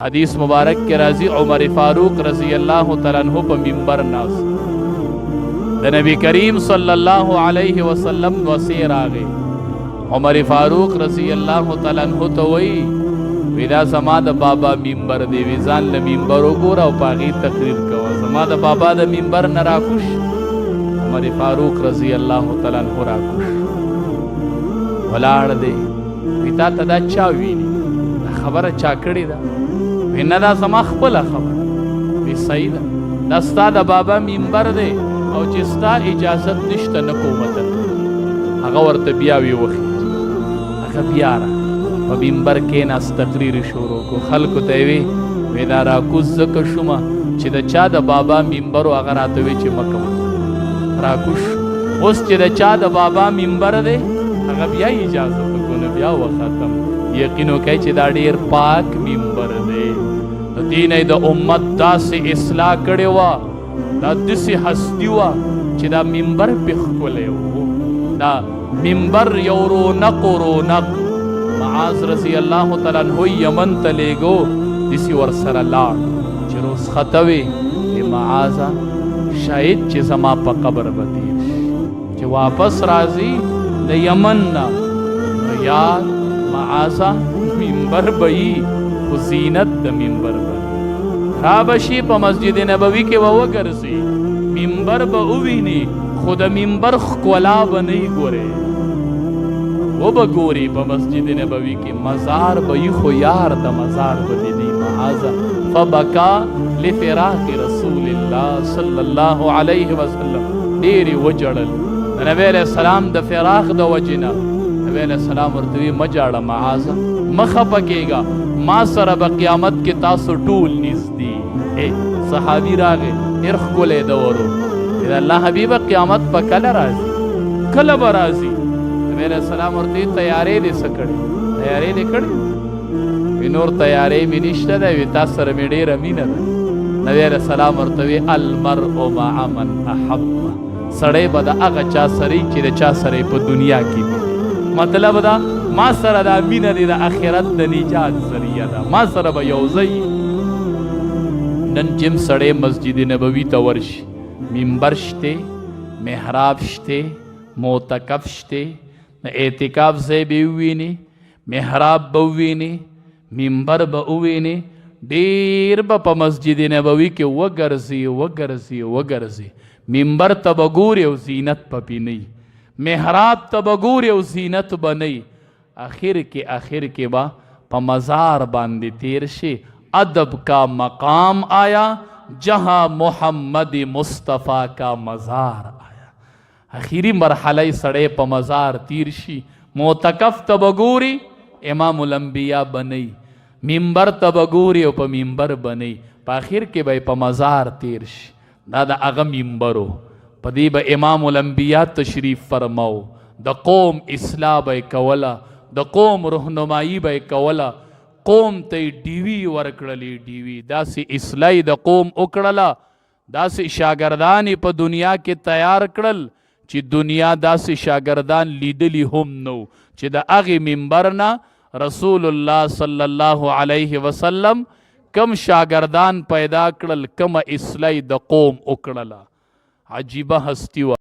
حدیث مبارک کے راضی عمر فاروق رضی اللہ تعالیٰ عنہ پا منبر ناس دا نبی کریم صلی اللہ علیہ وسلم وسیر آگے عمر فاروق رضی اللہ تعالیٰ عنہ توئی ویدا زما دا بابا منبر دی ویزان لمنبرو گورا و پاگی تقریر کوا زما دا بابا دا منبر نراکوش عمر فاروق رضی اللہ تعالیٰ عنہ راکوش ولاړ دی ویتا تا دا چاوینی دا خبر چاکڑی دا وینا دا زما خپل خبر وی صحیح دا دا ستا دا بابا منبر دی او چستا اجازت نشتا نکومتا اگا ورط بیاوی وخی اگا بیارا و منبر کے ناس تقریر شروع کو خلق تیوی وینا را کزک شما چی دا چا دا بابا منبرو اگر آتوی چی مکم راکوش اس چی دا چا دا بابا منبر دی اگا بیا اجازت کو نبیا و ختم یقینو کئی چی دا دیر پاک منبر دی دین دا امت دا سی اصلاح کڑی وا دا دسی ہستی وا چی دا منبر پخ کلے ہو دا منبر یو رونق معاذ رضی اللہ تعالیٰ عنہ یمن تلے گو دسی ورسر لاڑ چی روز خطوی اے معاذا شاید چی زما پا قبر بدیش چی واپس رازی دا یمن نا یاد معاذا منبر بئی و زینت دا منبر بئی رابشی پا مسجد نبوی کے وگرزی منبر با اوینی خود منبر خکولا بنی گورے وہ با گوری پا مسجد نبوی کے مزار بئی خو یار دا مزار بدی معاذا فبکا لفراق رسول اللہ صلی اللہ علیہ وسلم دیری وجڑل نبی علیہ السلام دا فراق دا وجنا نبی علیہ السلام ورطوی مجاڑا معاذا مخفکے گا ما سر با قیامت کے تاسو ٹول نزدی اے صحابی راگے ارخ کلے دورو اذا اللہ حبیب قیامت پا کل رازی کل برازی نبی علیہ السلام ورطوی تیارے دے سکڑے تیارے دے کڑے نور تیارے میں نشتہ دے وی تاثر میں دیر امین دے نبی علیہ السلام ورطوی المرء مع من احب سڑے بدا اغا چا سری چی دے چا سرے پا دنیا کی بھی مطلب دا ما سر دا مین دی دا اخیرت دا نجات ذریعہ دا ما سر با یوزئی نن جم سڑے مسجد نبوی تا ورش منبر شتے محراب شتے موتکف شتے اعتکاف سے بیوینی محراب بوینی منبر بوینی دیر با پا مسجد نبوی کے وگرزی منبر تا بگوری و زینت پا بھی نہیں محراب تا بگوری و زینت با نہیں آخر کے با پا مزار باندی تیر شے ادب کا مقام آیا جہاں محمد مصطفیٰ کا مزار آیا آخری مرحلہ سڑے پا مزار تیر شی موتکف تبگوری امام الانبیاء بنی منبر تبگوری و پا منبر بنی پا آخر کے با پا مزار تیر شی دادا اغا منبرو پا دی با امام الانبیاء تشریف فرماؤ دا قوم اصلاح با کولا دا قوم رہنمائی با کولا قوم تی ڈیوی ورکڑلی ڈیوی دا سی اصلاحی دا قوم اکڑلا دا سی شاگردانی پا دنیا کے تیار کڑل چی دنیا دا سی شاگردان لیدلی ہم نو چی دا اغی منبرنا رسول اللہ صلی اللہ علیہ وسلم کم شاگردان پیدا کڑل کم اصلاحی دا قوم اکڑلا عجیبہ ہستی